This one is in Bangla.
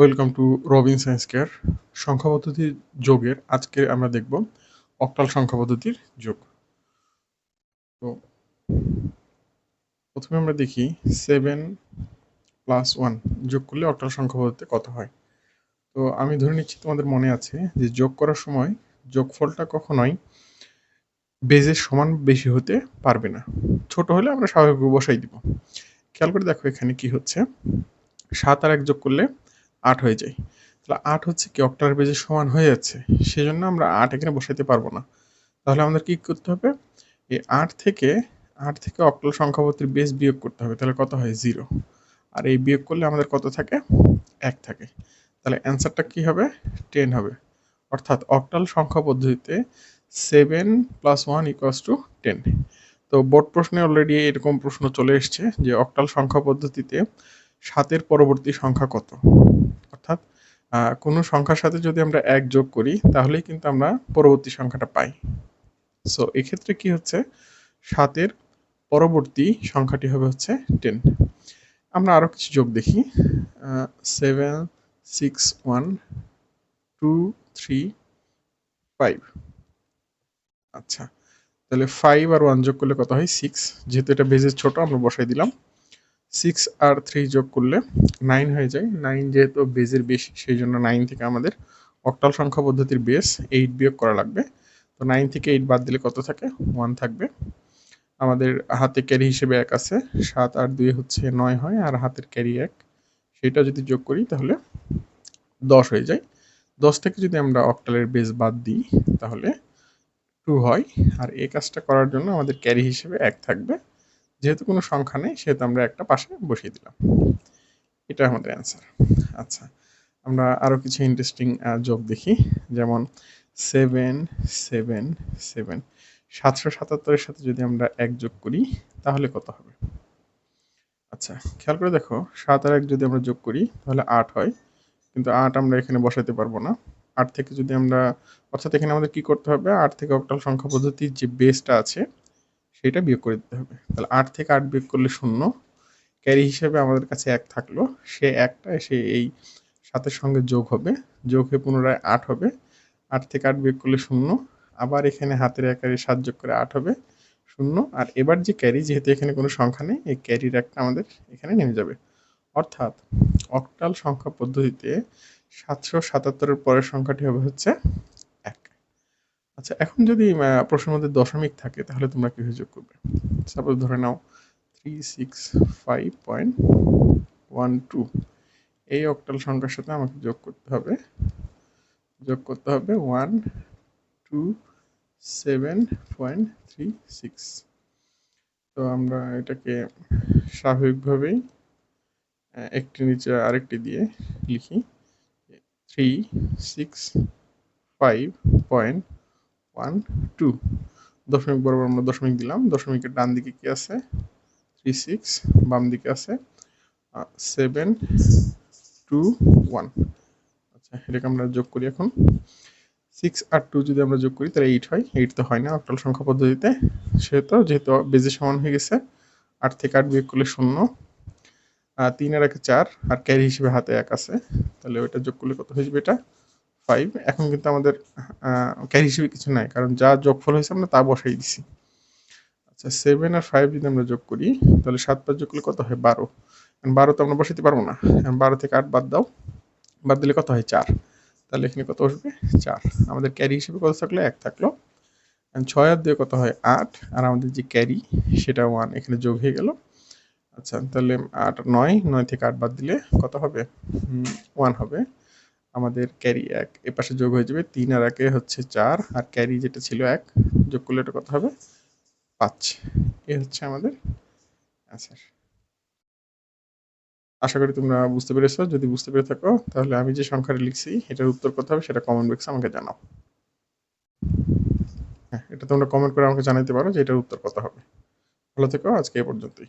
Welcome to Robin science care. সংখ্যা পদ্ধতির যোগের আজকে আমরা দেখব অক্টাল সংখ্যা পদ্ধতির যোগ। তো প্রথমে আমরা দেখি 7+1 যোগ করলে অক্টাল সংখ্যা পদ্ধতিতে কত হয়। তো আমি ধরে নিচ্ছি তোমাদের মনে আছে যে যোগ করার সময় যোগফলটা কখনোই বেজের সমান বেশি হতে পারবে না। ছোট হলে আমরা স্বাভাবিক বসাই দিব। খেয়াল করে দেখো এখানে কি হচ্ছে, 7 আর 1 যোগ করলে 8 হয়ে যায়। তাহলে 8 হচ্ছে কি অক্টাল বেজের সমান হয়ে যাচ্ছে, সেজন্য আমরা 8 এখানে বসাইতে পারবো না। তাহলে আমাদের কি করতে হবে, এই 8 থেকে অক্টাল সংখ্যা পদ্ধতির বেজ বিয়োগ করতে হবে। তাহলে কত হয় 0, আর এই বিয়োগ করলে আমাদের কত থাকে 1 থাকে। তাহলে অ্যান্সারটা কি হবে 10 হবে। অর্থাৎ অক্টাল সংখ্যা পদ্ধতিতে 7+1 = 10। তো বোর্ড প্রশ্নে অলরেডি এরকম প্রশ্ন চলে এসছে যে অক্টাল সংখ্যা পদ্ধতিতে 7-এর পরবর্তী সংখ্যা কত। অর্থাৎ কোনো সংখ্যার সাথে যদি আমরা 1 যোগ করি তাহলেই কিন্তু আমরা পরবর্তী সংখ্যাটা পাই। সো এক্ষেত্রে কি হচ্ছে, 7-এর পরবর্তী সংখ্যাটি হবে হচ্ছে 10। আমরা আরও কিছু যোগ দেখি। 7, 6, 1, 2, 3, 5। আচ্ছা, তাহলে 5 আর 1 যোগ করলে কত হয় 6। যেহেতু এটা বেজের ছোট আমরা বসাই দিলাম। 6 আর 3 যোগ করলে 9 হয়ে যায়। 9 যেহেতু বেজের বেশি সেই জন্য 9 থেকে আমাদের অক্টাল সংখ্যা পদ্ধতির বেস 8 বিয়োগ করা লাগবে। তো 9 থেকে 8 বাদ দিলে কত থাকে 1 থাকবে। আমাদের হাতে ক্যারি হিসেবে 1 আছে, 7 আর 2 হচ্ছে 9 হয়, আর হাতের ক্যারি 1, সেটা যদি যোগ করি তাহলে 10 হয়ে যায়। 10 থেকে যদি আমরা অক্টালের বেস বাদ দিই তাহলে 2 হয়, আর এই কাজটা করার জন্য আমাদের ক্যারি হিসেবে 1 থাকবে। যেহেতু কোনো সংখ্যা নেই সেহেতু আমরা একটা পাশে বসিয়ে দিলাম। এটা আমাদের অ্যান্সার। আচ্ছা, আমরা আরও কিছু ইন্টারেস্টিং যোগ দেখি। যেমন 7, 7, 7, 777-এর সাথে যদি আমরা 1 যোগ করি তাহলে কত হবে। আচ্ছা, খেয়াল করে দেখো 7 আর 1 যদি আমরা যোগ করি তাহলে 8 হয়, কিন্তু 8 আমরা এখানে বসাতে পারবো না। 8 থেকে যদি আমরা, অর্থাৎ এখানে আমাদের কি করতে হবে, 8 থেকে অক্টাল সংখ্যা পদ্ধতির যে বেসটা আছে সেটা বিয়োগ করে দিতে হবে। তাহলে 8 থেকে 8 বিয়োগ করলে 0, ক্যারি হিসেবে আমাদের কাছে 1 থাকলো, সে 1টা এসে এই 7-এর সঙ্গে যোগ হবে, যোগ হয়ে পুনরায় 8 হবে। 8 থেকে 8 বিয়োগ করলে 0, আবার এখানে হাতের 1 আর 7 যোগ করে 8 হবে 0, আর এবার যে ক্যারি, যেহেতু এখানে কোনো সংখ্যা নেই, এই ক্যারির একটা আমাদের এখানে নেমে যাবে। অর্থাৎ অক্টাল সংখ্যা পদ্ধতিতে 777-এর পরের সংখ্যাটি হবে হচ্ছে 1। আচ্ছা, এখন যদি প্রশ্নের মধ্যে দশমিক থাকে তাহলে তোমরা কিভাবে যোগ করবে। সাপোজ ধরে নাও 365.12, এই অক্টাল সংখ্যার সাথে আমাকে যোগ করতে হবে 127.36। তো আমরা এটাকে স্বাভাবিকভাবেই একটি নিচে আরেকটি দিয়ে লিখি 365.12। দশমিক বরাবর আমরা দশমিক দিলাম, দশমিকের ডান দিকে কি আছে 36, বাম দিকে আছে 721। আচ্ছা, এটাকে আমরা যোগ করি এখন। 6 আর 2 যদি আমরা যোগ করি তাহলে 8 হয়। 8 তো হয় না অক্টাল সংখ্যা পদ্ধতিতে, যেহেতু বেজের সমান হয়ে গেছে। 8 থেকে 8 বিয়োগ করলে 0, 3 আর 1 4, আর ক্যারি হিসেবে হাতে 1 আছে, তাহলে ওইটা যোগ করলে কত হয়ে যাবে, এটা 5। এখন কিন্তু আমাদের ক্যারি হিসেবে কিছু নাই, কারণ যা যোগফল হয়েছে আমরা তা বসাই দিছি। আচ্ছা, 7 আর 5 যদি আমরা যোগ করি তাহলে 7 যোগ করলে কত হয় 12। 12 তো আমরা বসাতে পারবো না, 12 থেকে 8 বাদ দাও, বাদ দিলে কত হয় 4। তাহলে এখানে কত আসবে 4। আমাদের ক্যারি হিসেবে কত থাকলো 1 থাকলো। 6 আর 2 কত হয় 8, আর আমাদের যে ক্যারি সেটা 1 এখানে যোগ হয়ে গেল। আচ্ছা, তাহলে 8 9, 9 থেকে 8 বাদ দিলে কত হবে 1 হবে। আমাদের ক্যারি 1 এপাশে যোগ হয়ে যাবে, 3 আর 1 হচ্ছে 4, আর ক্যারি যেটা ছিল 1 যোগ করলে এটা কত হবে 5। এ হচ্ছে আমাদের অ্যান্সার। আশা করি তোমরা বুঝতে পেরেছো। যদি বুঝতে পেরে থাকো তাহলে আমি যে সংখ্যাটা লিখছি এটার উত্তর কত হবে সেটা কমেন্ট বক্সে আমাকে জানাও। হ্যাঁ, এটা তোমরা কমেন্ট করে আমাকে জানাতে পারো যে এটার উত্তর কত হবে। ভালো থেকো, আজকে এ পর্যন্তই।